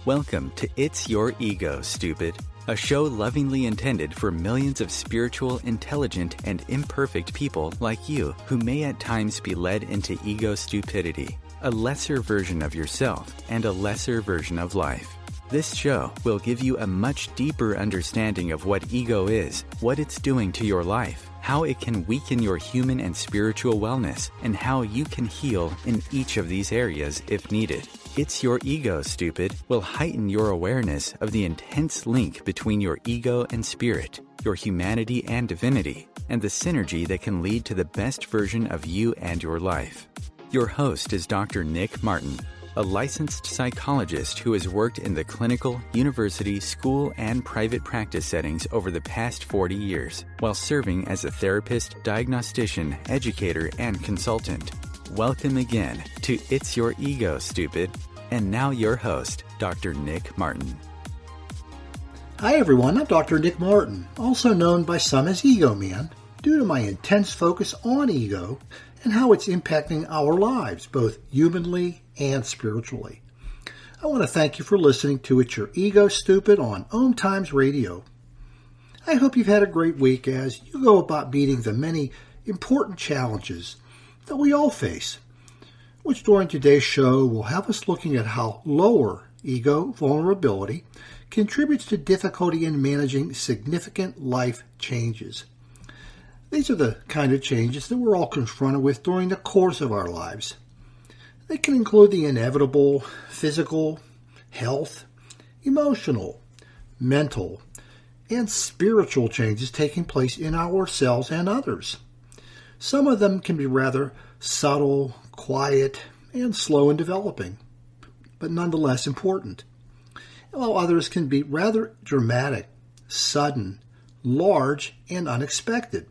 Welcome to It's Your Ego, Stupid, a show lovingly intended for millions of spiritual, intelligent, and imperfect people like you who may at times be led into ego stupidity, a lesser version of yourself and a lesser version of life. This show will give you a much deeper understanding of what ego is, what it's doing to your life, how it can weaken your human and spiritual wellness, and how you can heal in each of these areas if needed. It's Your Ego, Stupid will heighten your awareness of the intense link between your ego and spirit, your humanity and divinity, and the synergy that can lead to the best version of you and your life. Your host is Dr. Nick Martin, a licensed psychologist who has worked in the clinical, university, school, and private practice settings over the past 40 years, while serving as a therapist, diagnostician, educator, and consultant. Welcome again to It's Your Ego, Stupid. And now your host, Dr. Nick Martin. Hi everyone, I'm Dr. Nick Martin, also known by some as Ego Man, due to my intense focus on ego and how it's impacting our lives, both humanly and spiritually. I want to thank you for listening to It's Your Ego, Stupid on OMTimes Radio. I hope you've had a great week as you go about meeting the many important challenges that we all face, which during today's show will have us looking at how lower ego vulnerability contributes to difficulty in managing significant life changes. These are the kind of changes that we're all confronted with during the course of our lives. They can include the inevitable physical, health, emotional, mental, and spiritual changes taking place in ourselves and others. Some of them can be rather subtle, quiet, and slow in developing, but nonetheless important, while others can be rather dramatic, sudden, large, and unexpected.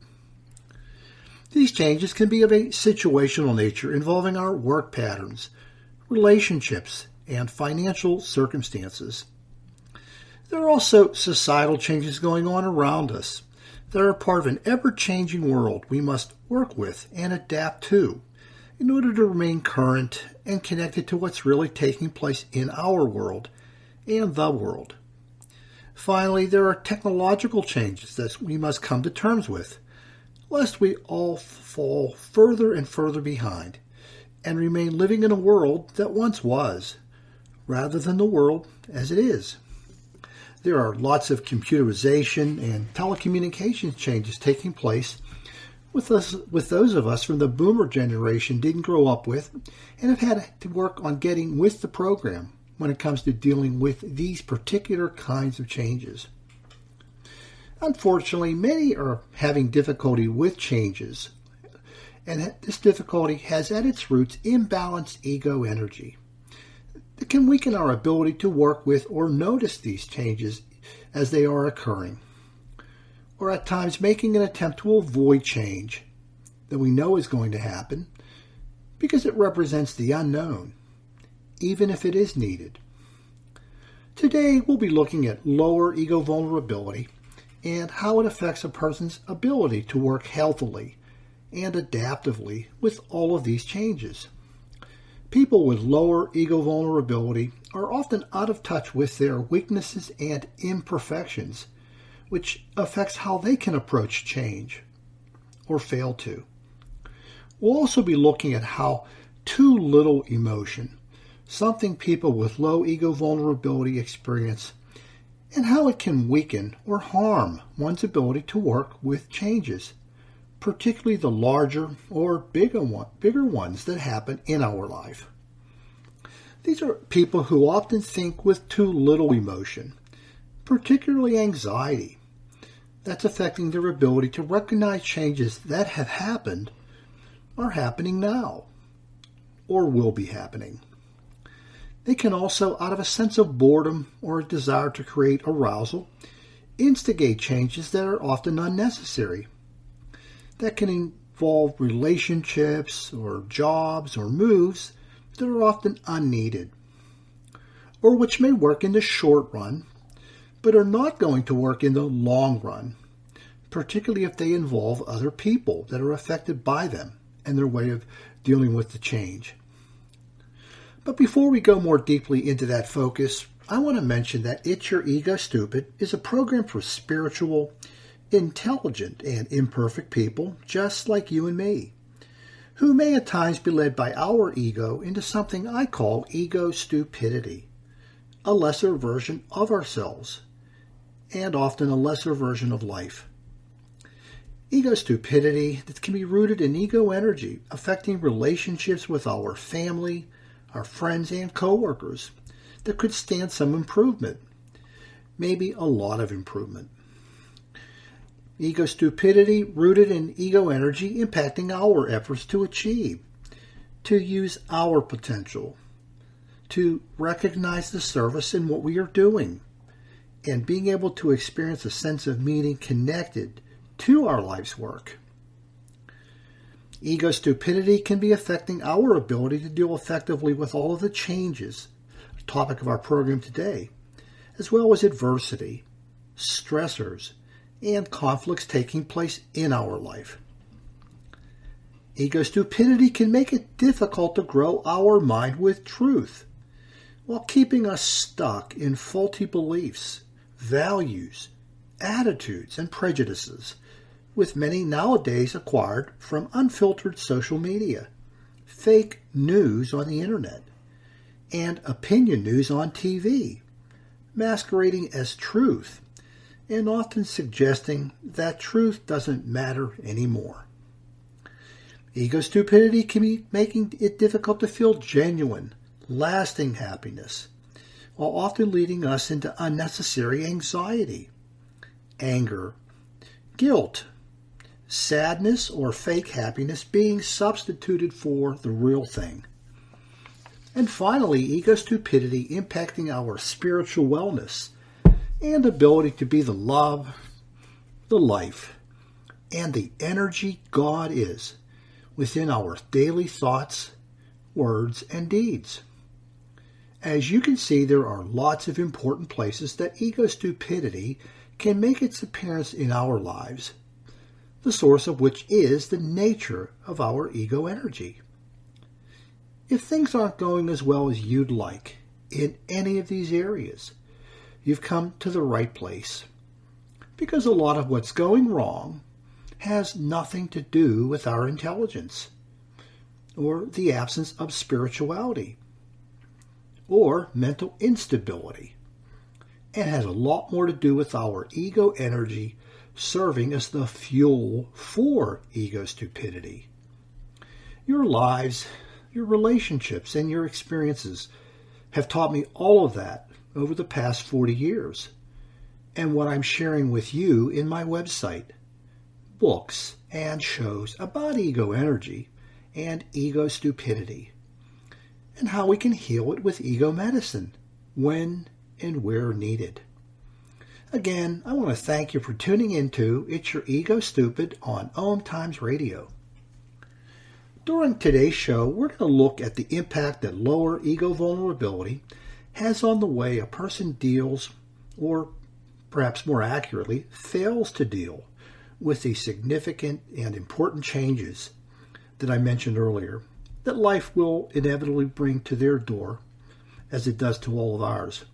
These changes can be of a situational nature involving our work patterns, relationships, and financial circumstances. There are also societal changes going on around us that are part of an ever-changing world we must work with and adapt to in order to remain current and connected to what's really taking place in our world and the world. Finally, there are technological changes that we must come to terms with, lest we all fall further and further behind and remain living in a world that once was, rather than the world as it is. There are lots of computerization and telecommunications changes taking place with those of us from the boomer generation didn't grow up with and have had to work on getting with the program when it comes to dealing with these particular kinds of changes. Unfortunately, many are having difficulty with changes, and this difficulty has at its roots imbalanced ego energy that can weaken our ability to work with or notice these changes as they are occurring, or at times making an attempt to avoid change that we know is going to happen because it represents the unknown, even if it is needed. Today, we'll be looking at lower ego vulnerability and how it affects a person's ability to work healthily and adaptively with all of these changes. People with lower ego vulnerability are often out of touch with their weaknesses and imperfections, which affects how they can approach change or fail to. We'll also be looking at how too little emotion, something people with low ego vulnerability experience, and how it can weaken or harm one's ability to work with changes, particularly the larger or bigger ones that happen in our life. These are people who often think with too little emotion, particularly anxiety, that's affecting their ability to recognize changes that have happened, are happening now, or will be happening. They can also, out of a sense of boredom or a desire to create arousal, instigate changes that are often unnecessary. That can involve relationships or jobs or moves that are often unneeded, or which may work in the short run, but are not going to work in the long run, particularly if they involve other people that are affected by them and their way of dealing with the change. But before we go more deeply into that focus, I want to mention that It's Your Ego Stupid is a program for spiritual, intelligent, and imperfect people just like you and me, who may at times be led by our ego into something I call ego stupidity, a lesser version of ourselves, and often a lesser version of life. Ego stupidity that can be rooted in ego energy, affecting relationships with our family, our friends, and coworkers that could stand some improvement, maybe a lot of improvement. Ego stupidity rooted in ego energy impacting our efforts to achieve, to use our potential, to recognize the service in what we are doing, and being able to experience a sense of meaning connected to our life's work. Ego stupidity can be affecting our ability to deal effectively with all of the changes, the topic of our program today, as well as adversity, stressors, and conflicts taking place in our life. Ego stupidity can make it difficult to grow our mind with truth, while keeping us stuck in faulty beliefs, values, attitudes, and prejudices, with many nowadays acquired from unfiltered social media, fake news on the internet, and opinion news on TV, masquerading as truth, and often suggesting that truth doesn't matter anymore. Ego stupidity can be making it difficult to feel genuine, lasting happiness, while often leading us into unnecessary anxiety, anger, guilt, sadness, or fake happiness being substituted for the real thing. And finally, ego stupidity impacting our spiritual wellness and ability to be the love, the life, and the energy God is within our daily thoughts, words, and deeds. As you can see, there are lots of important places that ego stupidity can make its appearance in our lives, the source of which is the nature of our ego energy. If things aren't going as well as you'd like in any of these areas, you've come to the right place, because a lot of what's going wrong has nothing to do with our intelligence, or the absence of spirituality, or mental instability, and has a lot more to do with our ego energy serving as the fuel for ego stupidity. Your lives, your relationships, and your experiences have taught me all of that over the past 40 years, and what I'm sharing with you in my website, books, and shows about ego energy and ego stupidity, and how we can heal it with ego medicine when and where needed. Again, I want to thank you for tuning into It's Your Ego Stupid on OMTimes Radio. During today's show, we're going to look at the impact that lower ego vulnerability has on the way a person deals, or perhaps more accurately, fails to deal with the significant and important changes that I mentioned earlier that life will inevitably bring to their door, as it does to all of ours.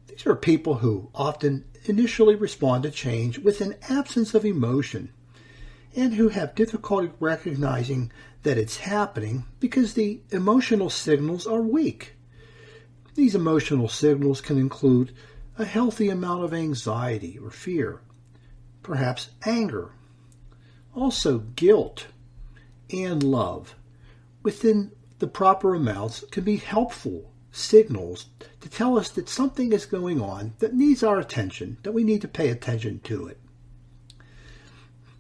These are people who often initially respond to change with an absence of emotion, and who have difficulty recognizing that it's happening because the emotional signals are weak. These emotional signals can include a healthy amount of anxiety or fear, perhaps anger, also guilt, and love. Within the proper amounts can be helpful signals to tell us that something is going on that needs our attention, that we need to pay attention to it.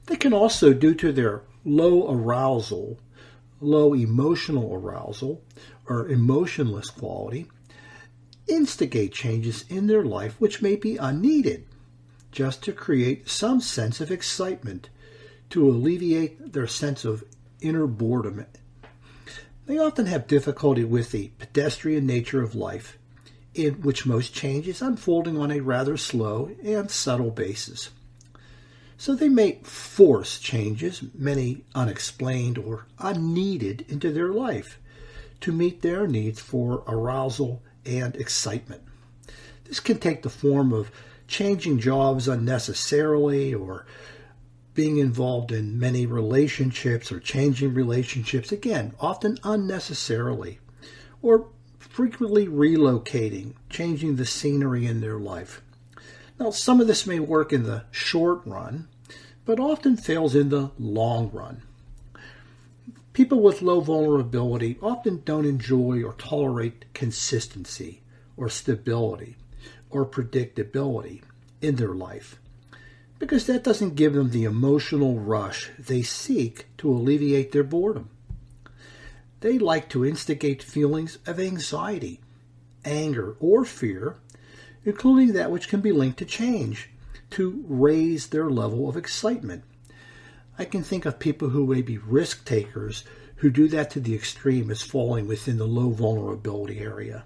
They can also, due to their low arousal, low emotional arousal, or emotionless quality, instigate changes in their life which may be unneeded, just to create some sense of excitement, to alleviate their sense of inner boredom. They often have difficulty with the pedestrian nature of life, in which most change is unfolding on a rather slow and subtle basis. So they may force changes, many unexplained or unneeded, into their life to meet their needs for arousal and excitement. This can take the form of changing jobs unnecessarily, or being involved in many relationships, or changing relationships, again, often unnecessarily, or frequently relocating, changing the scenery in their life. Now, some of this may work in the short run, but often fails in the long run. People with low vulnerability often don't enjoy or tolerate consistency or stability or predictability in their life, because that doesn't give them the emotional rush they seek to alleviate their boredom. They like to instigate feelings of anxiety, anger, or fear, including that which can be linked to change, to raise their level of excitement. I can think of people who may be risk takers who do that to the extreme as falling within the low vulnerability area.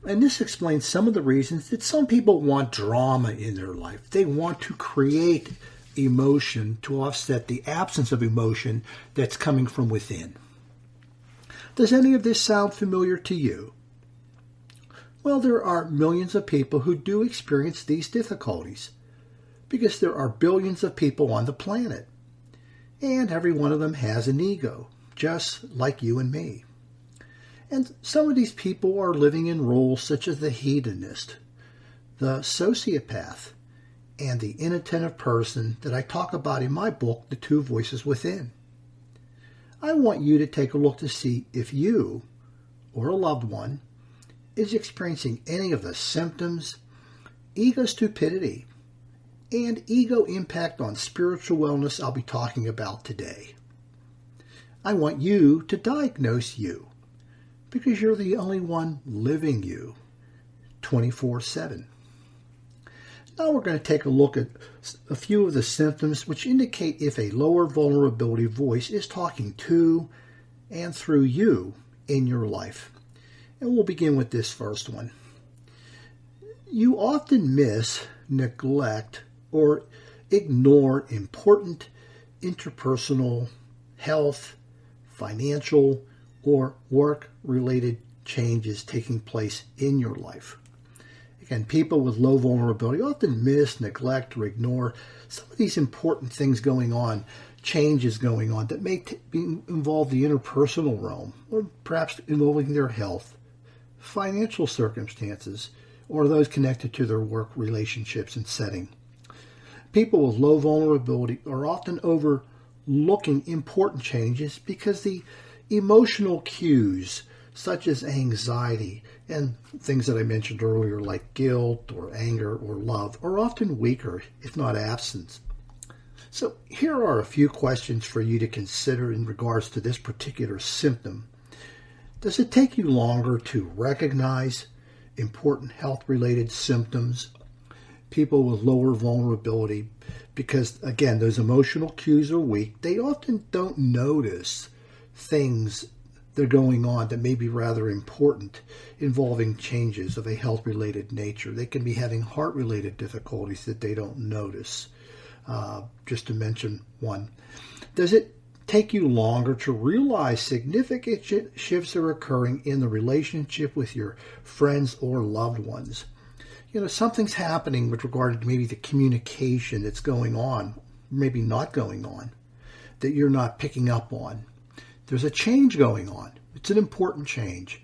And this explains some of the reasons that some people want drama in their life. They want to create emotion to offset the absence of emotion that's coming from within. Does any of this sound familiar to you? Well, there are millions of people who do experience these difficulties, because there are billions of people on the planet, and every one of them has an ego, just like you and me. And some of these people are living in roles such as the hedonist, the sociopath, and the inattentive person that I talk about in my book, The Two Voices Within. I want you to take a look to see if you, or a loved one, is experiencing any of the symptoms, ego stupidity, and ego impact on spiritual wellness I'll be talking about today. I want you to diagnose you, because you're the only one living you 24/7. Now we're going to take a look at a few of the symptoms which indicate if a lower vulnerability voice is talking to and through you in your life. And we'll begin with this first one. You often miss, neglect, or ignore important interpersonal, health, financial, or work-related changes taking place in your life. Again, people with low vulnerability often miss, neglect, or ignore some of these important things going on, changes going on that may involve the interpersonal realm, or perhaps involving their health, financial circumstances, or those connected to their work relationships and setting. People with low vulnerability are often overlooking important changes because the emotional cues, such as anxiety and things that I mentioned earlier, like guilt or anger or love, are often weaker, if not absent. So here are a few questions for you to consider in regards to this particular symptom. Does it take you longer to recognize important health-related symptoms? People with lower vulnerability, because again, those emotional cues are weak, they often don't notice things that are going on that may be rather important involving changes of a health-related nature. They can be having heart-related difficulties that they don't notice, just to mention one. Does it take you longer to realize significant shifts are occurring in the relationship with your friends or loved ones? You know, something's happening with regard to maybe the communication that's going on, maybe not going on, that you're not picking up on. There's a change going on. It's an important change,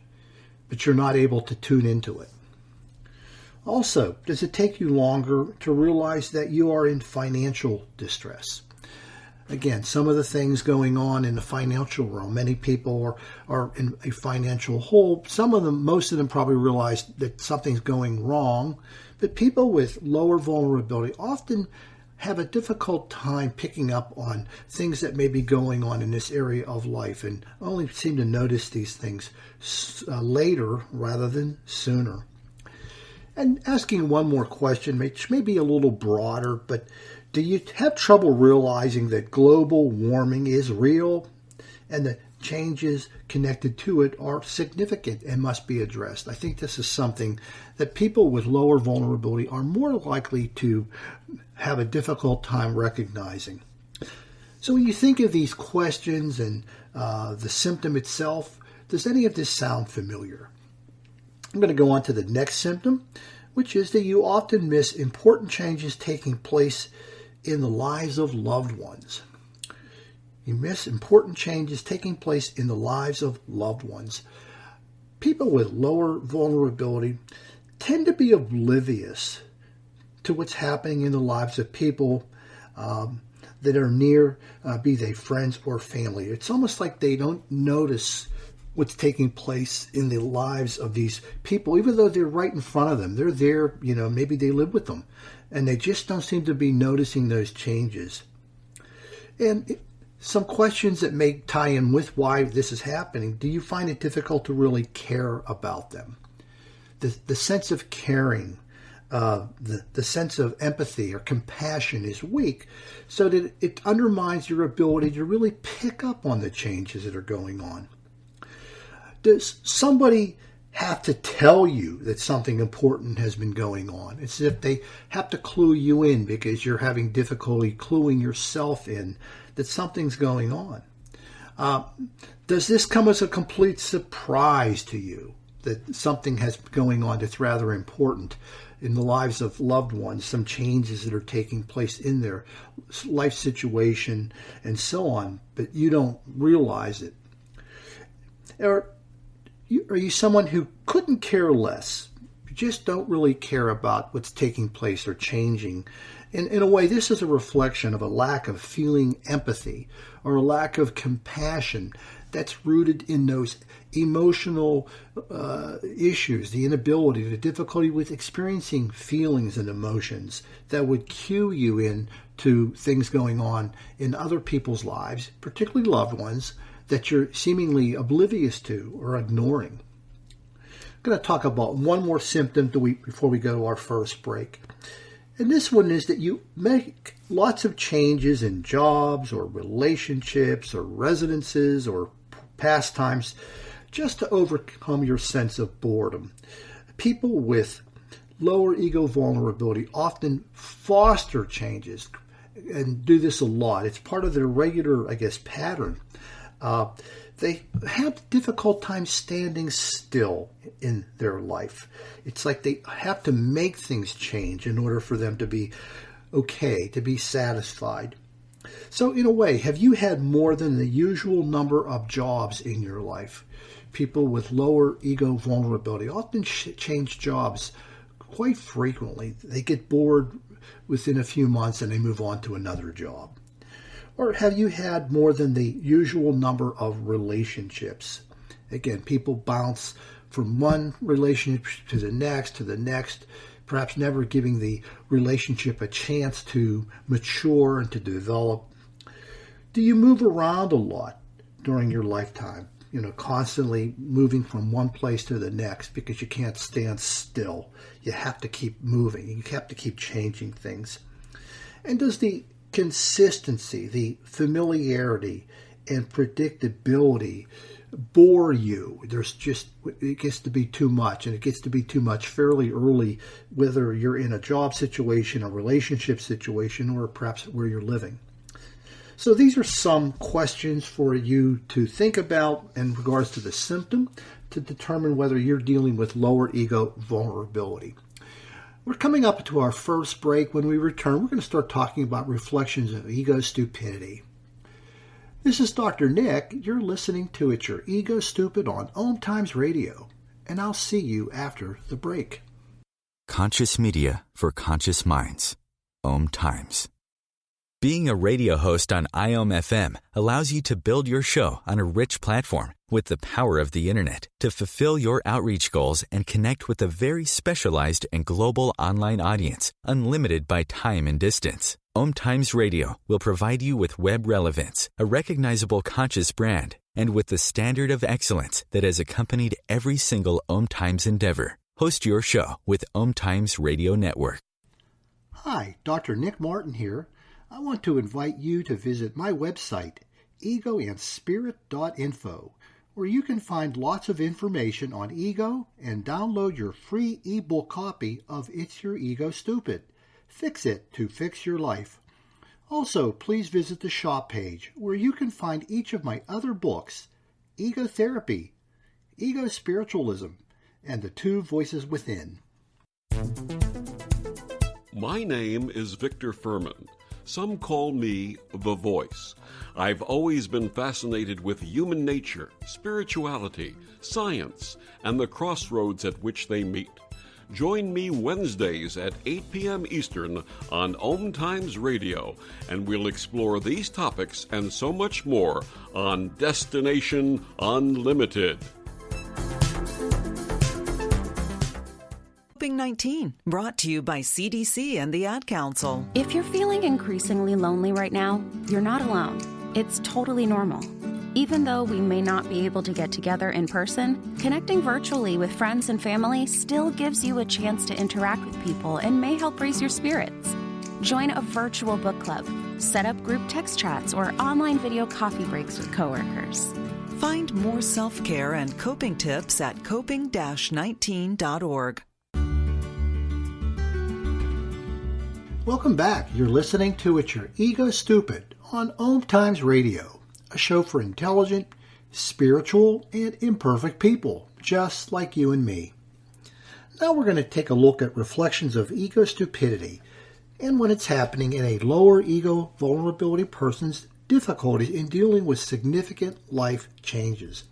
but you're not able to tune into it. Also, does it take you longer to realize that you are in financial distress? Again, some of the things going on in the financial realm, many people are in a financial hole. Some of them, most of them probably realize that something's going wrong, but people with lower vulnerability often have a difficult time picking up on things that may be going on in this area of life, and only seem to notice these things later rather than sooner. And asking one more question, which may be a little broader, but do you have trouble realizing that global warming is real and the changes connected to it are significant and must be addressed? I think this is something that people with lower vulnerability are more likely to have a difficult time recognizing. So when you think of these questions and the symptom itself, does any of this sound familiar? I'm going to go on to the next symptom, which is that you often miss important changes taking place in the lives of loved ones. You miss important changes taking place in the lives of loved ones. People with lower vulnerability tend to be oblivious to what's happening in the lives of people that are near, be they friends or family. It's almost like they don't notice what's taking place in the lives of these people, even though they're right in front of them. They're there, maybe they live with them, and they just don't seem to be noticing those changes. And some questions that may tie in with why this is happening. Do you find it difficult to really care about them? The sense of caring, the sense of empathy or compassion is weak, so that it undermines your ability to really pick up on the changes that are going on. Does somebody have to tell you that something important has been going on? It's as if they have to clue you in because you're having difficulty cluing yourself in that something's going on. Does this come as a complete surprise to you that something has going on that's rather important in the lives of loved ones, some changes that are taking place in their life situation and so on, but you don't realize it? Or are you someone who couldn't care less? You just don't really care about what's taking place or changing. In a way, this is a reflection of a lack of feeling empathy or a lack of compassion that's rooted in those emotional issues, the inability, the difficulty with experiencing feelings and emotions that would cue you in to things going on in other people's lives, particularly loved ones, that you're seemingly oblivious to or ignoring. I'm going to talk about one more symptom before we go to our first break. And this one is that you make lots of changes in jobs or relationships or residences or pastimes just to overcome your sense of boredom. People with lower ego vulnerability often foster changes and do this a lot. It's part of their regular, pattern. They have difficult time standing still in their life. It's like they have to make things change in order for them to be okay, to be satisfied. So in a way, have you had more than the usual number of jobs in your life? People with lower ego vulnerability often change jobs quite frequently. They get bored within a few months and they move on to another job. Or have you had more than the usual number of relationships? Again, people bounce from one relationship to the next, perhaps never giving the relationship a chance to mature and to develop. Do you move around a lot during your lifetime? Constantly moving from one place to the next because you can't stand still. You have to keep moving. You have to keep changing things. And does the consistency, the familiarity, and predictability bore you? It gets to be too much, and it gets to be too much fairly early, whether you're in a job situation, a relationship situation, or perhaps where you're living. So these are some questions for you to think about in regards to the symptom to determine whether you're dealing with lower ego vulnerability. We're coming up to our first break. When we return, we're going to start talking about reflections of ego stupidity. This is Dr. Nick. You're listening to It's Your Ego Stupid on OMTimes Radio, and I'll see you after the break. Conscious media for conscious minds. OMTimes. Being a radio host on IOM-FM allows you to build your show on a rich platform with the power of the Internet to fulfill your outreach goals and connect with a very specialized and global online audience, unlimited by time and distance. OMTimes Radio will provide you with web relevance, a recognizable conscious brand, and with the standard of excellence that has accompanied every single OMTimes endeavor. Host your show with OMTimes Radio Network. Hi, Dr. Nick Martin here. I want to invite you to visit my website, egoandspirit.info, where you can find lots of information on ego and download your free ebook copy of It's Your Ego Stupid. Fix it to fix your life. Also, please visit the shop page where you can find each of my other books, Ego Therapy, Ego Spiritualism, and the two voices within. My name is Victor Furman. Some call me The Voice. I've always been fascinated with human nature, spirituality, science, and the crossroads at which they meet. Join me Wednesdays at 8 p.m. Eastern on OMTimes Radio, and we'll explore these topics and so much more on Destination Unlimited. COVID-19, brought to you by CDC and the Ad Council. If you're feeling increasingly lonely right now, you're not alone. It's totally normal. Even though we may not be able to get together in person, connecting virtually with friends and family still gives you a chance to interact with people and may help raise your spirits. Join a virtual book club, set up group text chats, or online video coffee breaks with coworkers. Find more self-care and coping tips at coping-19.org. Welcome back. You're listening to It's Your Ego Stupid on OMTimes Radio, a show for intelligent, spiritual, and imperfect people, just like you and me. Now we're going to take a look at reflections of ego stupidity and when it's happening in a lower ego vulnerability person's difficulties in dealing with significant life changes.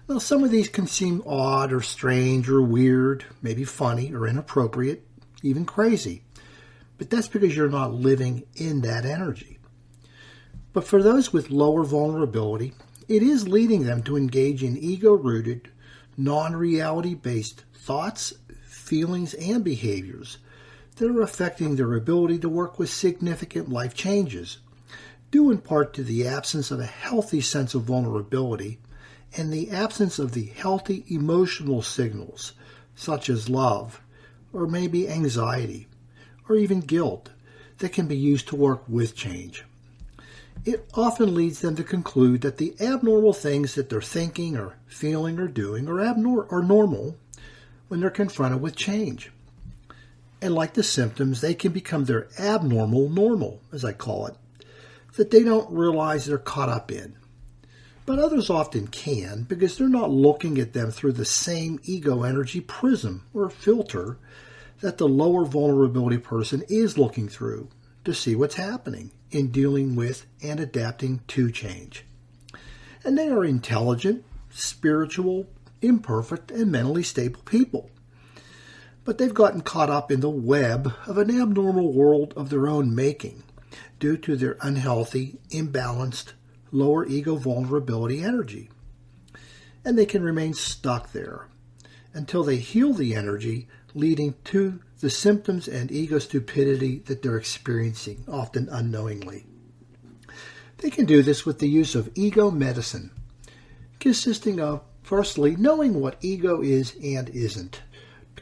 Now, some of these can seem odd or strange or weird, maybe funny or inappropriate, even crazy. But that's because you're not living in that energy. But for those with lower vulnerability, it is leading them to engage in ego-rooted, non-reality-based thoughts, feelings, and behaviors that are affecting their ability to work with significant life changes, due in part to the absence of a healthy sense of vulnerability and the absence of the healthy emotional signals, such as love, or maybe anxiety, or even guilt, that can be used to work with change. It often leads them to conclude that the abnormal things that they're thinking or feeling or doing are normal when they're confronted with change. And like the symptoms, they can become their abnormal normal, as I call it, that they don't realize they're caught up in. But others often can, because they're not looking at them through the same ego energy prism or filter that the lower vulnerability person is looking through to see what's happening in dealing with and adapting to change. And they are intelligent, spiritual, imperfect, and mentally stable people. But they've gotten caught up in the web of an abnormal world of their own making due to their unhealthy, imbalanced, lower ego vulnerability energy. And they can remain stuck there until they heal the energy, leading to the symptoms and ego stupidity that they're experiencing, often unknowingly. They can do this with the use of ego medicine, consisting of, firstly, knowing what ego is and isn't,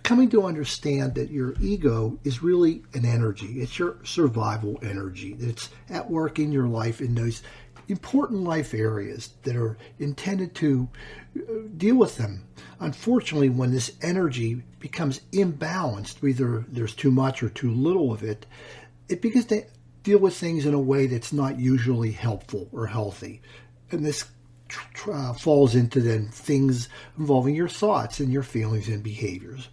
coming to understand that your ego is really an energy. It's your survival energy. It's at work in your life in those important life areas that are intended to deal with them. Unfortunately, when this energy becomes imbalanced, either there's too much or too little of it, it begins to deal with things in a way that's not usually helpful or healthy. And this falls into then things involving your thoughts and your feelings and behaviors.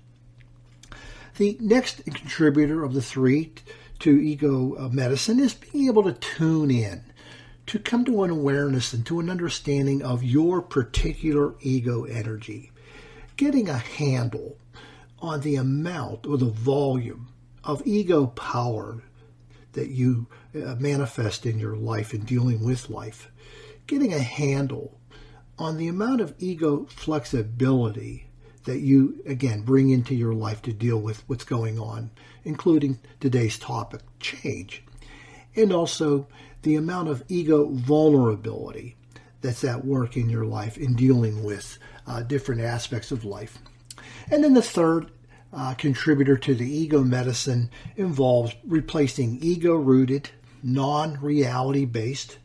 The next contributor of the three to ego medicine is being able to tune in, to come to an awareness and to an understanding of your particular ego energy, getting a handle on the amount or the volume of ego power that you manifest in your life and dealing with life, getting a handle on the amount of ego flexibility that you, again, bring into your life to deal with what's going on, including today's topic, change, and also the amount of ego vulnerability that's at work in your life in dealing with different aspects of life. And then the third contributor to the ego medicine involves replacing ego-rooted, non-reality-based,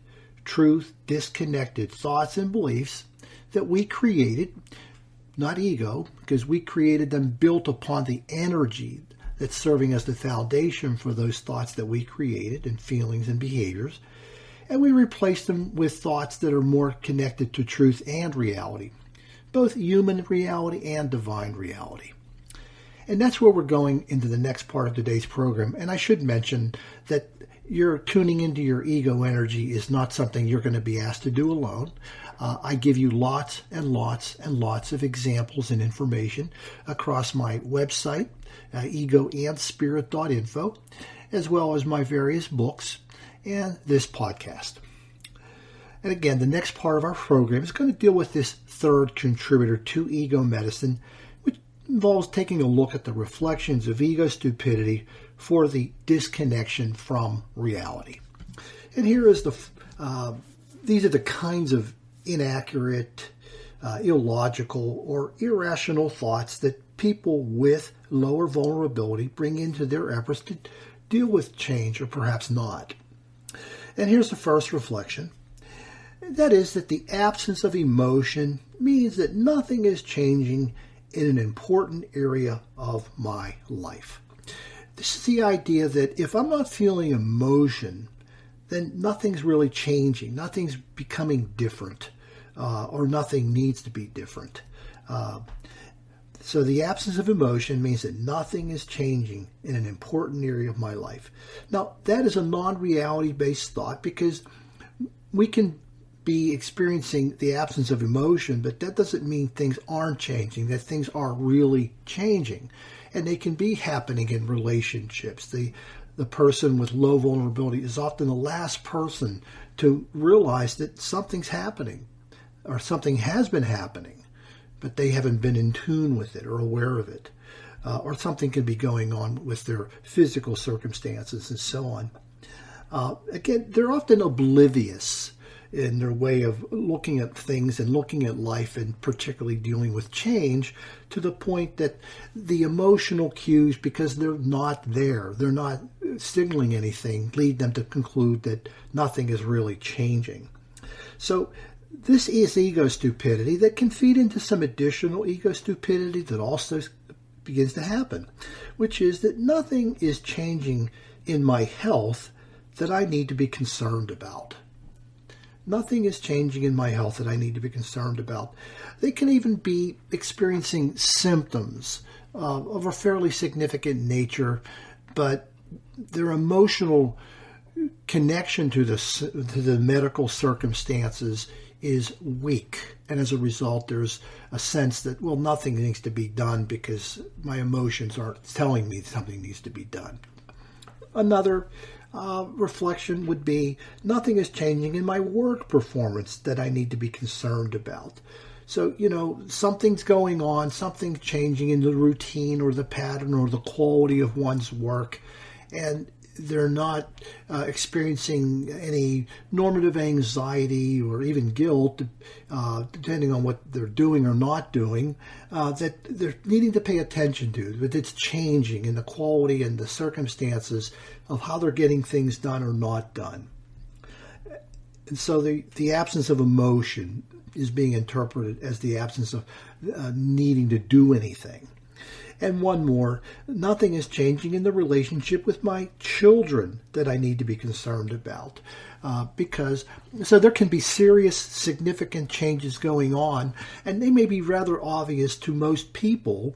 truth-disconnected thoughts and beliefs that we created, not ego, because we created them built upon the energy that's serving as the foundation for those thoughts that we created and feelings and behaviors. And we replace them with thoughts that are more connected to truth and reality. both human reality and divine reality. And that's where we're going into the next part of today's program. And I should mention that your tuning into your ego energy is not something you're going to be asked to do alone. I give you lots and lots and lots of examples and information across my website, egoandspirit.info, as well as my various books and this podcast. And again, the next part of our program is going to deal with this third contributor to ego medicine, which involves taking a look at the reflections of ego stupidity for the disconnection from reality. And here is these are the kinds of inaccurate, illogical, or irrational thoughts that people with lower vulnerability bring into their efforts to deal with change, or perhaps not. And here's the first reflection. That is that the absence of emotion means that nothing is changing in an important area of my life. This is the idea that if I'm not feeling emotion, then nothing's really changing. Nothing's becoming different, or nothing needs to be different. So the absence of emotion means that nothing is changing in an important area of my life. Now, that is a non-reality based thought, because we can be experiencing the absence of emotion, but that doesn't mean things aren't changing, that things are really changing. And they can be happening in relationships. The person with low vulnerability is often the last person to realize that something's happening, or something has been happening, but they haven't been in tune with it or aware of it. Or something can be going on with their physical circumstances and so on. Again, they're often oblivious in their way of looking at things and looking at life, and particularly dealing with change, to the point that the emotional cues, because they're not there, they're not signaling anything, lead them to conclude that nothing is really changing. So this is ego stupidity that can feed into some additional ego stupidity that also begins to happen, which is that nothing is changing in my health that I need to be concerned about. Nothing is changing in my health that I need to be concerned about. They can even be experiencing symptoms of a fairly significant nature, but their emotional connection to the medical circumstances is weak. And as a result, there's a sense that, well, nothing needs to be done because my emotions aren't telling me something needs to be done. Another reflection would be, nothing is changing in my work performance that I need to be concerned about. So, something's going on, something's changing in the routine or the pattern or the quality of one's work, and they're not experiencing any normative anxiety or even guilt, depending on what they're doing or not doing, that they're needing to pay attention to, that it's changing in the quality and the circumstances of how they're getting things done or not done. And so the absence of emotion is being interpreted as the absence of needing to do anything. And one more, nothing is changing in the relationship with my children that I need to be concerned about. So there can be serious, significant changes going on, and they may be rather obvious to most people.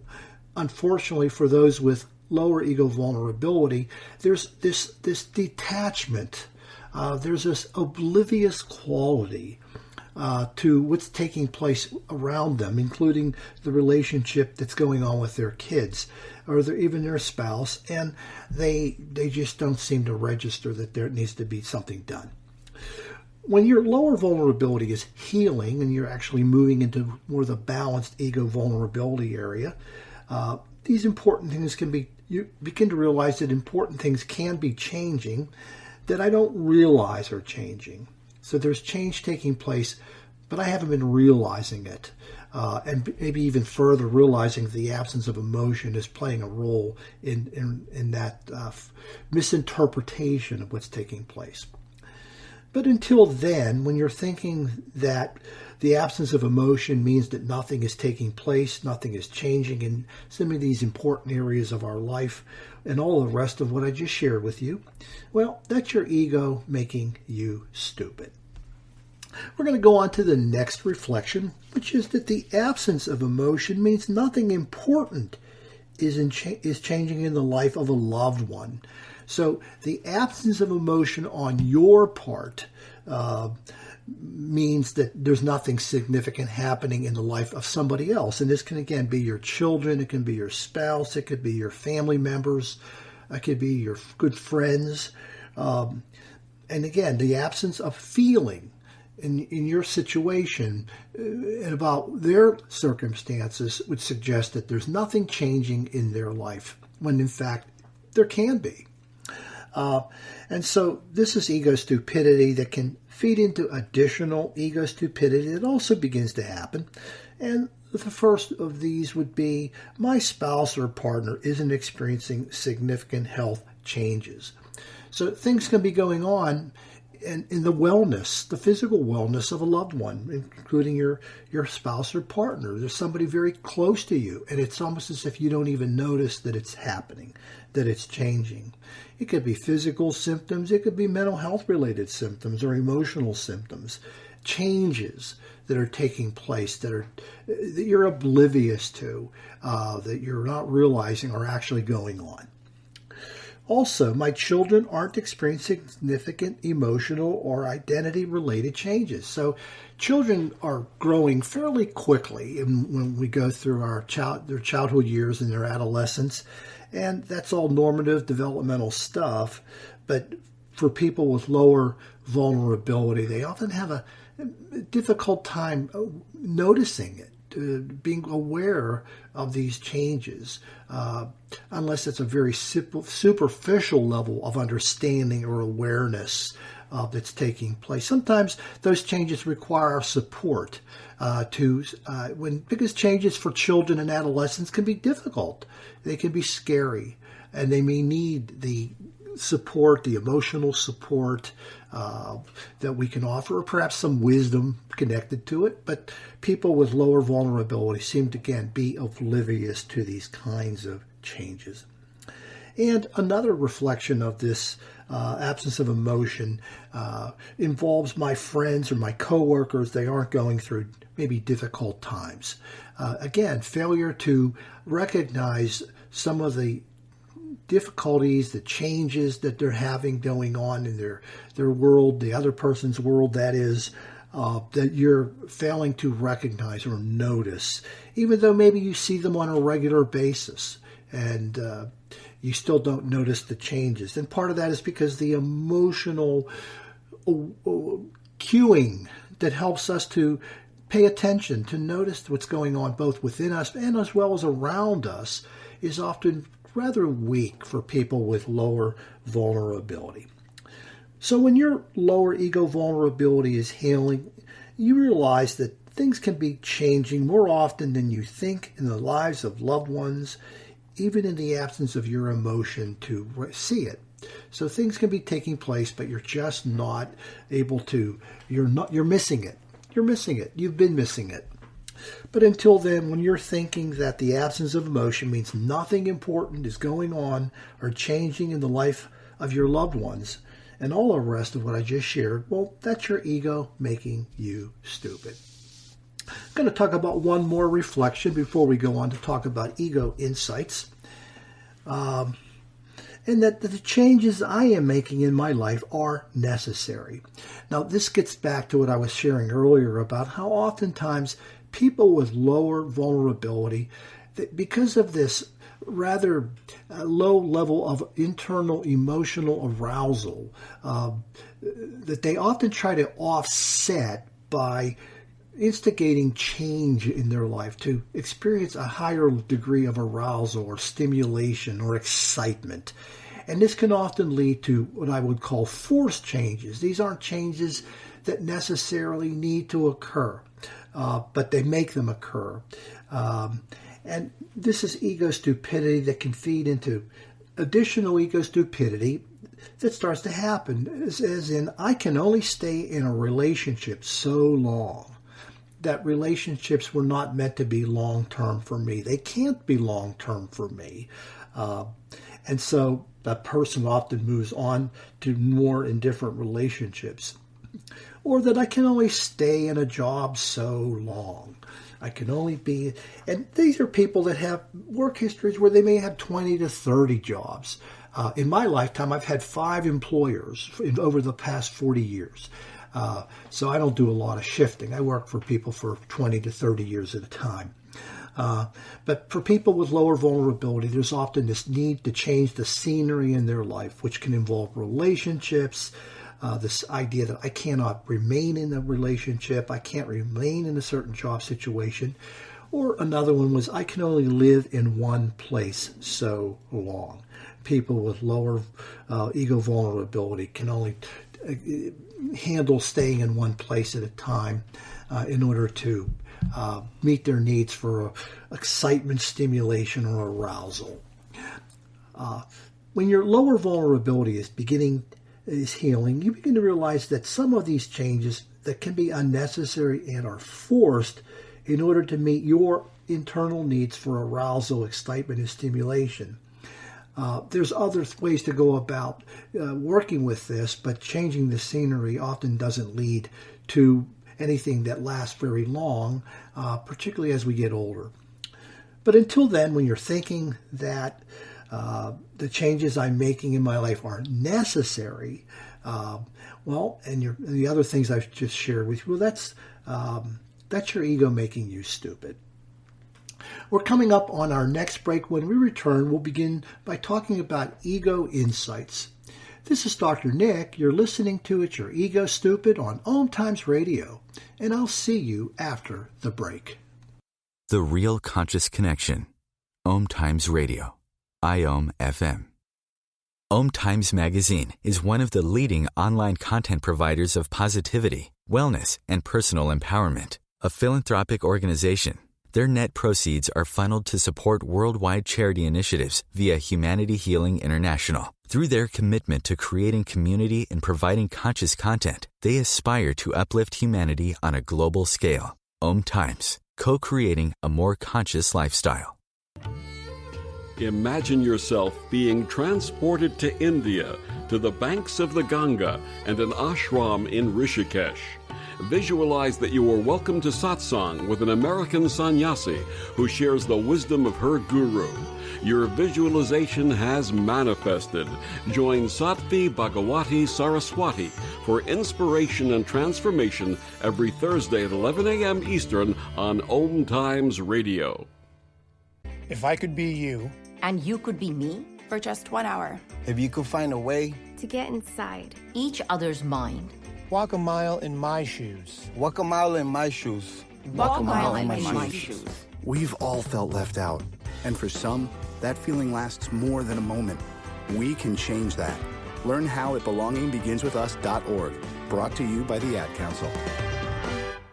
Unfortunately, for those with lower ego vulnerability, there's this detachment. There's this oblivious quality to what's taking place around them, including the relationship that's going on with their kids or even their spouse, and they just don't seem to register that there needs to be something done. When your lower vulnerability is healing and you're actually moving into more the balanced ego vulnerability area, these important things you begin to realize that important things can be changing that I don't realize are changing. So there's change taking place, but I haven't been realizing it. And maybe even further realizing the absence of emotion is playing a role in that misinterpretation of what's taking place. But until then, when you're thinking that the absence of emotion means that nothing is taking place, nothing is changing in some of these important areas of our life, and all the rest of what I just shared with you, well, that's your ego making you stupid. We're going to go on to the next reflection, which is that the absence of emotion means nothing important is changing in the life of a loved one. So the absence of emotion on your part means that there's nothing significant happening in the life of somebody else. And this can, again, be your children, it can be your spouse, it could be your family members, it could be your good friends. And again, the absence of feeling in your situation and about their circumstances would suggest that there's nothing changing in their life, when in fact there can be. And so this is ego stupidity that can feed into additional ego stupidity that also begins to happen. And the first of these would be, my spouse or partner isn't experiencing significant health changes. So things can be going on in the wellness, the physical wellness of a loved one, including your spouse or partner. There's somebody very close to you, and it's almost as if you don't even notice that it's happening, that it's changing. It could be physical symptoms, it could be mental health related symptoms or emotional symptoms, changes that are taking place that you're oblivious to, that you're not realizing are actually going on. Also, my children aren't experiencing significant emotional or identity-related changes. So children are growing fairly quickly when we go through their childhood years and their adolescence. And that's all normative developmental stuff. But for people with lower vulnerability, they often have a difficult time noticing it, being aware of these changes, unless it's a very superficial level of understanding or awareness that's taking place. Sometimes those changes require our support because changes for children and adolescents can be difficult. They can be scary, and they may need the support, the emotional support that we can offer, or perhaps some wisdom connected to it. But people with lower vulnerability seem to, again, be oblivious to these kinds of changes. And another reflection of this absence of emotion involves my friends or my coworkers. They aren't going through maybe difficult times. Again, failure to recognize some of the difficulties, the changes that they're having going on in their world, the other person's world, that is, that you're failing to recognize or notice, even though maybe you see them on a regular basis and you still don't notice the changes. And part of that is because the emotional cueing that helps us to pay attention, to notice what's going on both within us and as well as around us, is often rather weak for people with lower vulnerability. So when your lower ego vulnerability is healing, you realize that things can be changing more often than you think in the lives of loved ones, even in the absence of your emotion to see it. So things can be taking place, but you're just not able to, you're missing it. You're missing it. You've been missing it. But until then, when you're thinking that the absence of emotion means nothing important is going on or changing in the life of your loved ones, and all the rest of what I just shared, well, that's your ego making you stupid. I'm going to talk about one more reflection before we go on to talk about ego insights. And that the changes I am making in my life are necessary. Now, this gets back to what I was sharing earlier about how oftentimes people with lower vulnerability, because of this rather low level of internal emotional arousal, that they often try to offset by instigating change in their life to experience a higher degree of arousal or stimulation or excitement. And this can often lead to what I would call forced changes. These aren't changes that necessarily need to occur, but they make them occur. And this is ego stupidity that can feed into additional ego stupidity that starts to happen, as in, I can only stay in a relationship so long. That relationships were not meant to be long-term for me. They can't be long-term for me. And so that person often moves on to more and different relationships. or that I can only stay in a job so long. I can only be, and these are people that have work histories where they may have 20 to 30 jobs. In my lifetime, I've had 5 employers over the past 40 years. So I don't do a lot of shifting. I work for people for 20 to 30 years at a time. But for people with lower vulnerability, there's often this need to change the scenery in their life, which can involve relationships, this idea that I cannot remain in a relationship, I can't remain in a certain job situation. Or another one was, I can only live in one place so long. People with lower ego vulnerability can only handle staying in one place at a time in order to meet their needs for excitement, stimulation, or arousal. When your lower vulnerability is healing, you begin to realize that some of these changes that can be unnecessary and are forced in order to meet your internal needs for arousal, excitement, and stimulation. There's other ways to go about working with this, but changing the scenery often doesn't lead to anything that lasts very long, particularly as we get older. But until then, when you're thinking that the changes I'm making in my life are necessary, and the other things I've just shared with you, that's your ego making you stupid. We're coming up on our next break. When we return, we'll begin by talking about ego insights. This is Dr. Nick. You're listening to It's Your Ego Stupid on OMTimes Radio, and I'll see you after the break. The Real Conscious Connection. OMTimes Radio. IOM FM. OMTimes Magazine is one of the leading online content providers of positivity, wellness, and personal empowerment. A philanthropic organization, their net proceeds are funneled to support worldwide charity initiatives via Humanity Healing International. Through their commitment to creating community and providing conscious content, they aspire to uplift humanity on a global scale. OMTimes, co-creating a more conscious lifestyle. Imagine yourself being transported to India, to the banks of the Ganga and an ashram in Rishikesh. Visualize that you are welcome to satsang with an American sannyasi who shares the wisdom of her guru. Your visualization has manifested. Join Sattvi Bhagawati Saraswati for inspiration and transformation every Thursday at 11 a.m. Eastern on OMTimes Radio. If I could be you, and you could be me, for just 1 hour. If you could find a way to get inside each other's mind. Walk a mile in my shoes. Walk a mile in my shoes. Walk a mile in my shoes. We've all felt left out. And for some, that feeling lasts more than a moment. We can change that. Learn how at belongingbeginswithus.org. Brought to you by the Ad Council.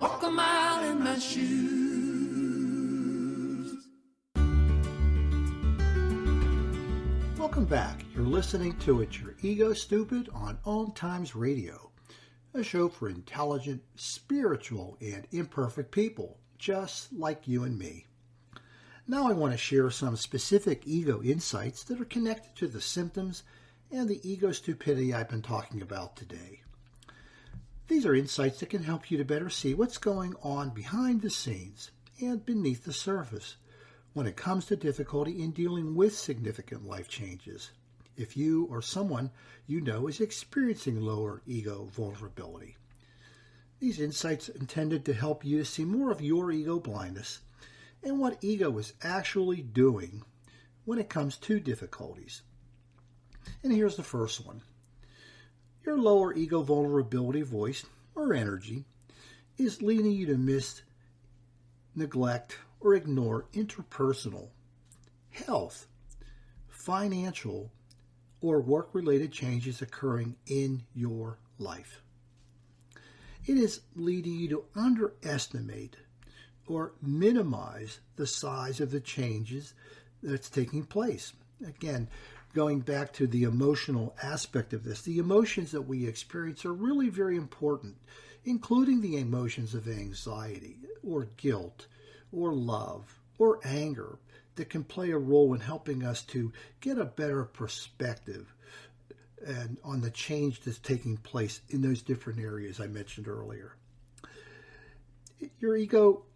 Walk a mile in my shoes. Welcome back. You're listening to It's Your Ego Stupid on OMTimes Radio, a show for intelligent, spiritual, and imperfect people, just like you and me. Now I want to share some specific ego insights that are connected to the symptoms and the ego stupidity I've been talking about today. These are insights that can help you to better see what's going on behind the scenes and beneath the surface when it comes to difficulty in dealing with significant life changes, if you or someone you know is experiencing lower ego vulnerability. These insights are intended to help you to see more of your ego blindness and what ego is actually doing when it comes to difficulties. And here's the first one. Your lower ego vulnerability voice or energy is leading you to miss, neglect, or ignore interpersonal, health, financial, or work-related changes occurring in your life. It is leading you to underestimate or minimize the size of the changes that's taking place. Again, going back to the emotional aspect of this, the emotions that we experience are really very important, including the emotions of anxiety or guilt or love or anger that can play a role in helping us to get a better perspective and on the change that's taking place in those different areas I mentioned earlier. Your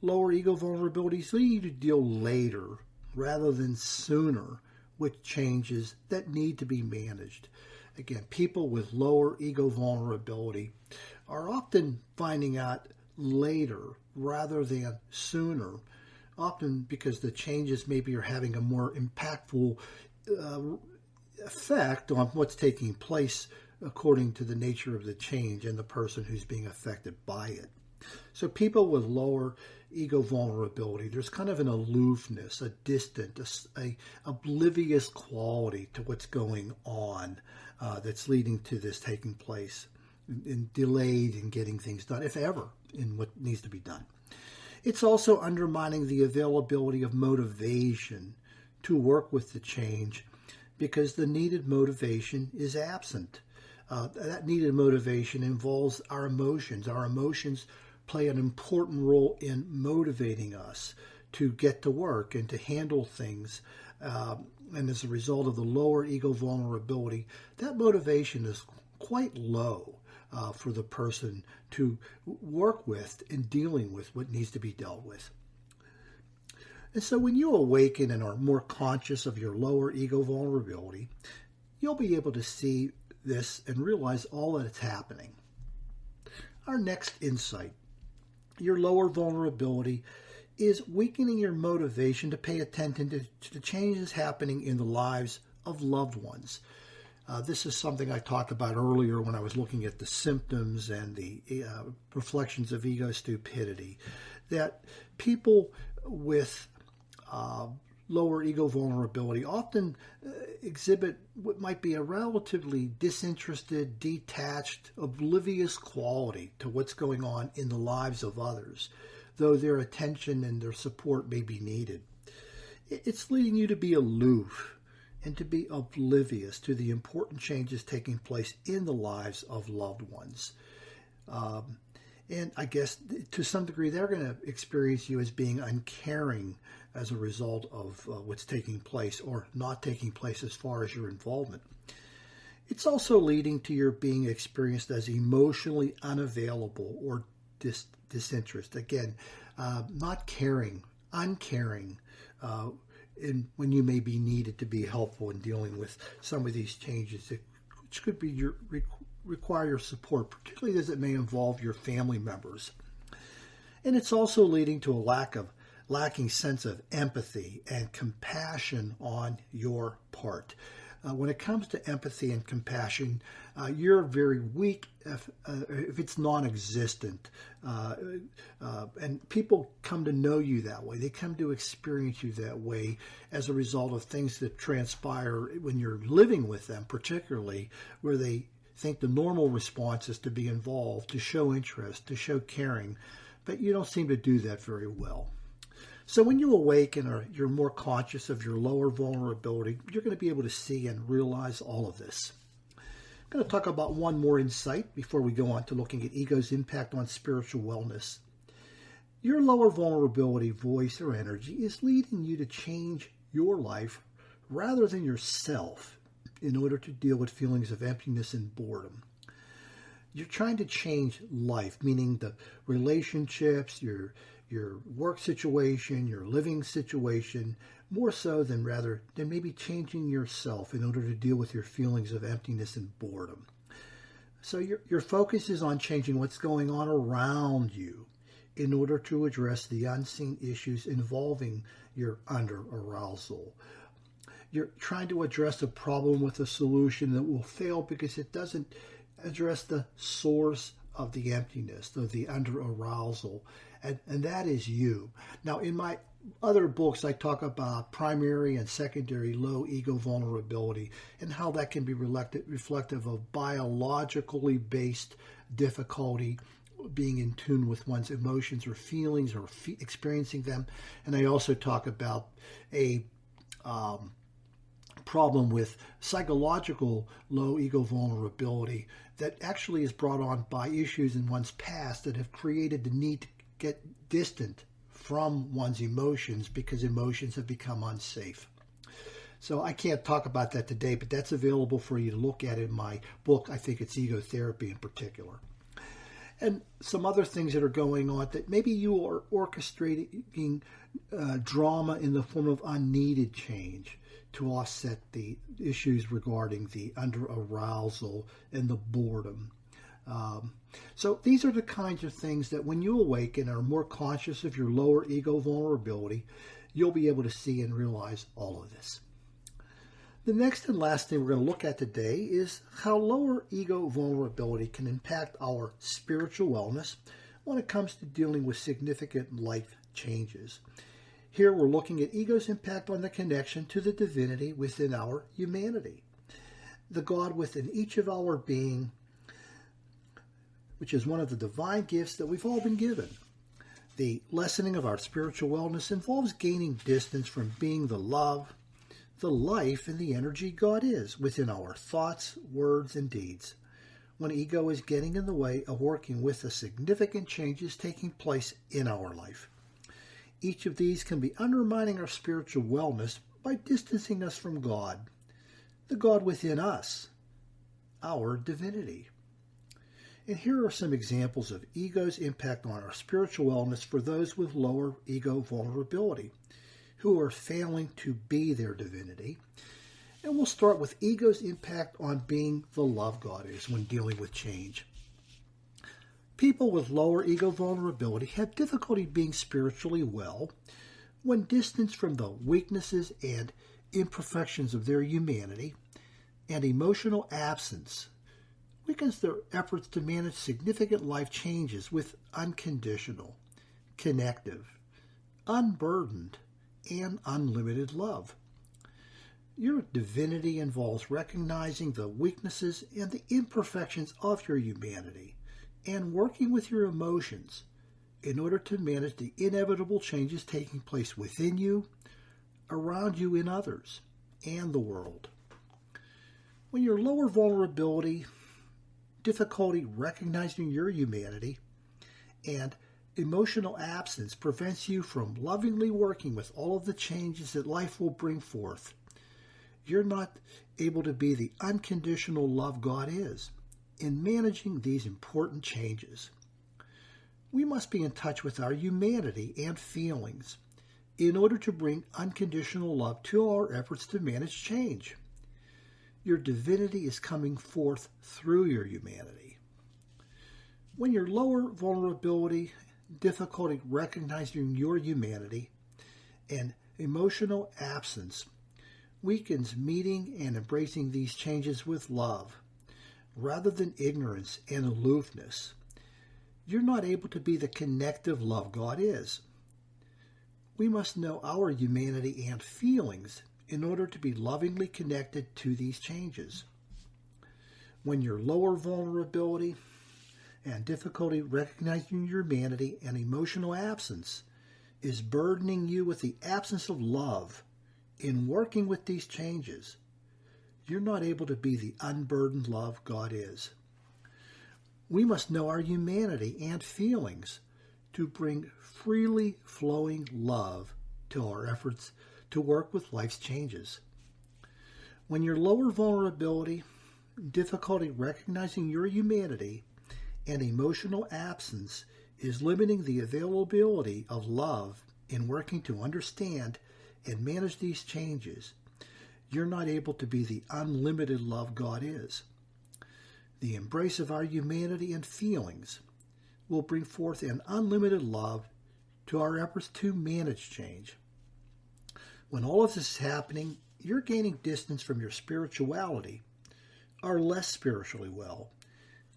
lower ego vulnerabilities lead you to deal later rather than sooner with changes that need to be managed. Again, people with lower ego vulnerability are often finding out later rather than sooner, often because the changes maybe are having a more impactful effect on what's taking place according to the nature of the change and the person who's being affected by it. So people with lower ego vulnerability, there's kind of an aloofness, a distant, a oblivious quality to what's going on that's leading to this taking place and delayed in getting things done, if ever, in what needs to be done. It's also undermining the availability of motivation to work with the change because the needed motivation is absent. That needed motivation involves our emotions. Our emotions play an important role in motivating us to get to work and to handle things. And as a result of the lower ego vulnerability, that motivation is quite low for the person to work with in dealing with what needs to be dealt with. And so when you awaken and are more conscious of your lower ego vulnerability, you'll be able to see this and realize all that it's happening. Our next insight: your lower vulnerability is weakening your motivation to pay attention to the changes happening in the lives of loved ones. This is something I talked about earlier when I was looking at the symptoms and the reflections of ego stupidity, that people with lower ego vulnerability often exhibit what might be a relatively disinterested, detached, oblivious quality to what's going on in the lives of others, though their attention and their support may be needed. It's leading you to be aloof and to be oblivious to the important changes taking place in the lives of loved ones. And I guess to some degree they're going to experience you as being uncaring as a result of what's taking place or not taking place as far as your involvement. It's also leading to your being experienced as emotionally unavailable or disinterested. Again, not caring, uncaring, when you may be needed to be helpful in dealing with some of these changes, which could be require your support, particularly as it may involve your family members. And it's also leading to a lacking sense of empathy and compassion on your part. When it comes to empathy and compassion, you're very weak if it's non-existent. And people come to know you that way. They come to experience you that way as a result of things that transpire when you're living with them, particularly where they think the normal response is to be involved, to show interest, to show caring, but you don't seem to do that very well. So when you awaken or you're more conscious of your lower vulnerability, you're going to be able to see and realize all of this. I'm going to talk about one more insight before we go on to looking at ego's impact on spiritual wellness. Your lower vulnerability, voice, or energy is leading you to change your life rather than yourself in order to deal with feelings of emptiness and boredom. You're trying to change life, meaning the relationships, your work situation, your living situation, more so than maybe changing yourself in order to deal with your feelings of emptiness and boredom. So your focus is on changing what's going on around you in order to address the unseen issues involving your under-arousal. You're trying to address a problem with a solution that will fail because it doesn't address the source of the emptiness, of the under-arousal, and that is you. Now, in my other books, I talk about primary and secondary low ego vulnerability and how that can be reflective of biologically based difficulty being in tune with one's emotions or feelings or experiencing them. And I also talk about a problem with psychological low ego vulnerability that actually is brought on by issues in one's past that have created the need to get distant from one's emotions because emotions have become unsafe. So I can't talk about that today, but that's available for you to look at in my book. I think it's Ego Therapy in particular. And some other things that are going on that maybe you are orchestrating drama in the form of unneeded change to offset the issues regarding the under-arousal and the boredom. So these are the kinds of things that when you awaken and are more conscious of your lower ego vulnerability, you'll be able to see and realize all of this. The next and last thing we're going to look at today is how lower ego vulnerability can impact our spiritual wellness when it comes to dealing with significant life changes. Here we're looking at ego's impact on the connection to the divinity within our humanity, the God within each of our being, which is one of the divine gifts that we've all been given. The lessening of our spiritual wellness involves gaining distance from being the love, the life, and the energy God is within our thoughts, words, and deeds. When ego is getting in the way of working with the significant changes taking place in our life. Each of these can be undermining our spiritual wellness by distancing us from God, the God within us, our divinity. And here are some examples of ego's impact on our spiritual wellness for those with lower ego vulnerability, who are failing to be their divinity. And we'll start with ego's impact on being the love God is when dealing with change. People with lower ego vulnerability have difficulty being spiritually well when distanced from the weaknesses and imperfections of their humanity, and emotional absence weakens their efforts to manage significant life changes with unconditional, connective, unburdened, and unlimited love. Your divinity involves recognizing the weaknesses and the imperfections of your humanity and working with your emotions in order to manage the inevitable changes taking place within you, around you, in others, and the world. When your lower vulnerability, difficulty recognizing your humanity, and emotional absence prevents you from lovingly working with all of the changes that life will bring forth, you're not able to be the unconditional love God is in managing these important changes. We must be in touch with our humanity and feelings in order to bring unconditional love to our efforts to manage change. Your divinity is coming forth through your humanity. When your lower vulnerability, difficulty recognizing your humanity, and emotional absence weakens meeting and embracing these changes with love, rather than ignorance and aloofness, you're not able to be the connective love God is. We must know our humanity and feelings in order to be lovingly connected to these changes. When your lower vulnerability and difficulty recognizing your humanity and emotional absence is burdening you with the absence of love in working with these changes, you're not able to be the unburdened love God is. We must know our humanity and feelings to bring freely flowing love to our efforts to work with life's changes. When your lower vulnerability, difficulty recognizing your humanity, and emotional absence is limiting the availability of love in working to understand and manage these changes, you're not able to be the unlimited love God is. The embrace of our humanity and feelings will bring forth an unlimited love to our efforts to manage change. When all of this is happening, you're gaining distance from your spirituality, are less spiritually well,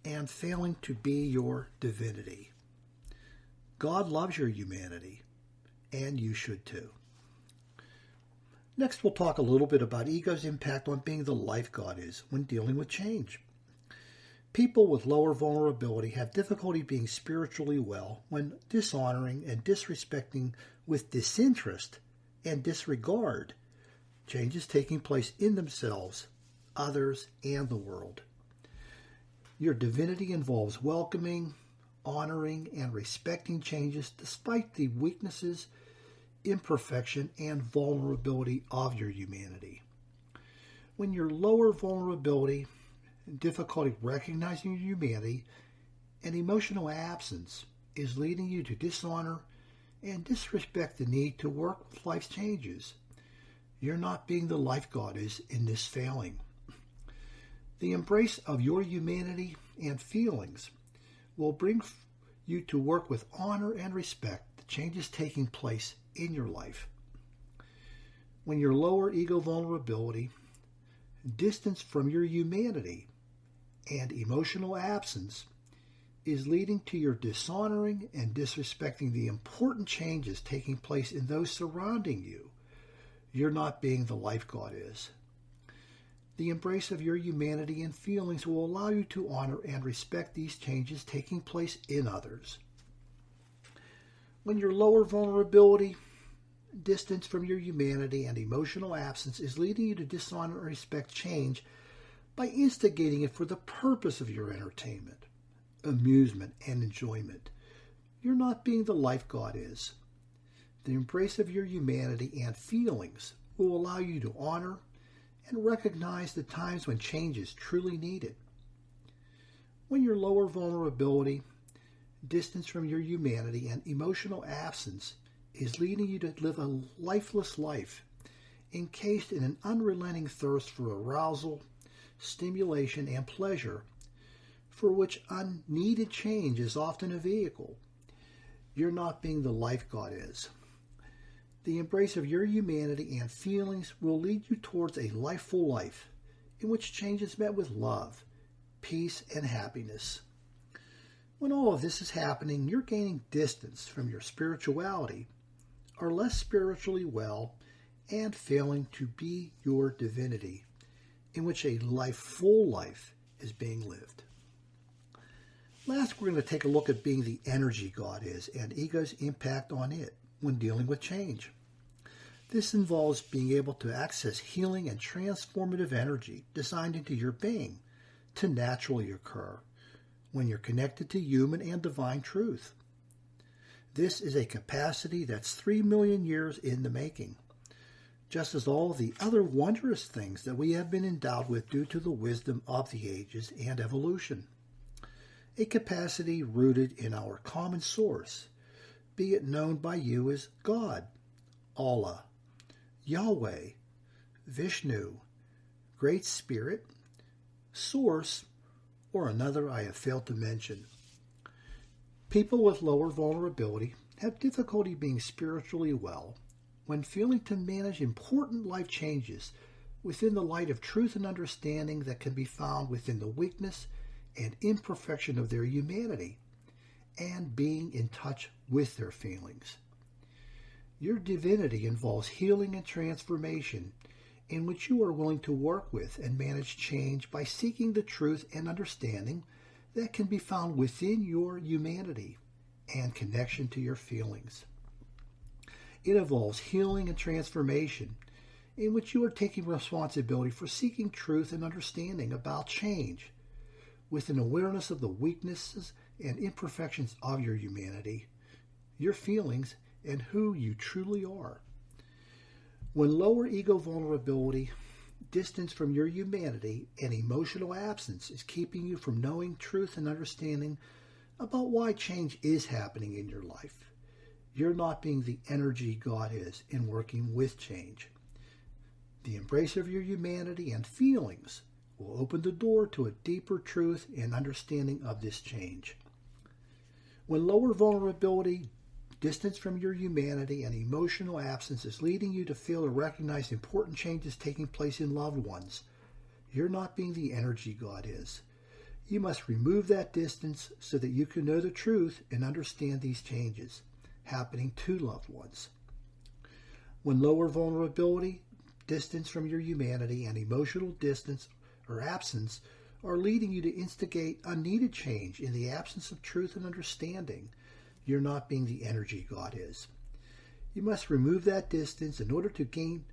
and failing to be your divinity. God loves your humanity, and you should too. Next, we'll talk a little bit about ego's impact on being the life God is when dealing with change. People with lower vulnerability have difficulty being spiritually well when dishonoring and disrespecting with disinterest and disregard changes taking place in themselves, others, and the world. Your divinity involves welcoming, honoring, and respecting changes despite the weaknesses, imperfection, and vulnerability of your humanity. When your lower vulnerability, difficulty recognizing your humanity, and emotional absence is leading you to dishonor and disrespect the need to work with life's changes, you're not being the life God is in this failing. The embrace of your humanity and feelings will bring you to work with honor and respect the changes taking place in your life. When your lower ego vulnerability, distance from your humanity, and emotional absence is leading to your dishonoring and disrespecting the important changes taking place in those surrounding you, you're not being the life God is. The embrace of your humanity and feelings will allow you to honor and respect these changes taking place in others. When your lower vulnerability, distance from your humanity, and emotional absence is leading you to dishonor and respect change by instigating it for the purpose of your entertainment, amusement, and enjoyment, you're not being the life God is. The embrace of your humanity and feelings will allow you to honor and recognize the times when change is truly needed. When your lower vulnerability, distance from your humanity, and emotional absence is leading you to live a lifeless life, encased in an unrelenting thirst for arousal, stimulation, and pleasure, for which unneeded change is often a vehicle, you're not being the life God is. The embrace of your humanity and feelings will lead you towards a lifeful life, in which change is met with love, peace, and happiness. When all of this is happening, you're gaining distance from your spirituality, are less spiritually well, and failing to be your divinity, in which a full life is being lived. Last, we're going to take a look at being the energy God is and ego's impact on it when dealing with change. This involves being able to access healing and transformative energy designed into your being to naturally occur when you're connected to human and divine truth. This is a capacity that's 3 million years in the making, just as all the other wondrous things that we have been endowed with due to the wisdom of the ages and evolution. A capacity rooted in our common source, be it known by you as God, Allah, Yahweh, Vishnu, Great Spirit, Source, or another I have failed to mention. People with lower vulnerability have difficulty being spiritually well when feeling to manage important life changes within the light of truth and understanding that can be found within the weakness and imperfection of their humanity and being in touch with their feelings. Your divinity involves healing and transformation in which you are willing to work with and manage change by seeking the truth and understanding that can be found within your humanity and connection to your feelings. It involves healing and transformation in which you are taking responsibility for seeking truth and understanding about change with an awareness of the weaknesses and imperfections of your humanity, your feelings, and who you truly are. When lower ego vulnerability, distance from your humanity, and emotional absence is keeping you from knowing truth and understanding about why change is happening in your life, you're not being the energy God is in working with change. The embrace of your humanity and feelings will open the door to a deeper truth and understanding of this change. When lower vulnerability, distance from your humanity, and emotional absence is leading you to fail to recognize important changes taking place in loved ones, you're not being the energy God is. You must remove that distance so that you can know the truth and understand these changes happening to loved ones. When lower vulnerability, distance from your humanity, and emotional distance or absence are leading you to instigate unneeded change in the absence of truth and understanding, you're not being the energy God is. You must remove that distance in order to gain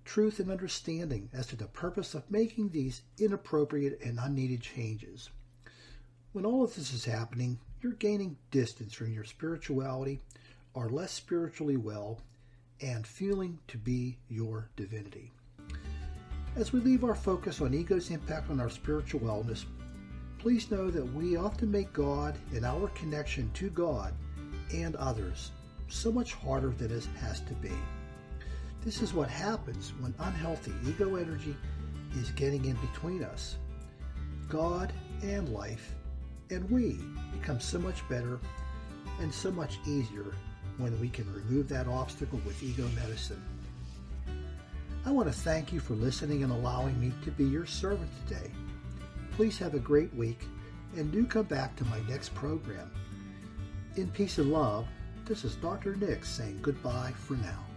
truth and understanding as to the purpose of making these inappropriate and unneeded changes. When all of this is happening, you're gaining distance from your spirituality, are less spiritually well, and feeling to be your divinity. As we leave our focus on ego's impact on our spiritual wellness, please know that we often make God and our connection to God and others so much harder than it has to be. This is what happens when unhealthy ego energy is getting in between us. God and life and we become so much better and so much easier when we can remove that obstacle with ego medicine. I want to thank you for listening and allowing me to be your servant today. Please have a great week and do come back to my next program. In peace and love, this is Dr. Nick saying goodbye for now.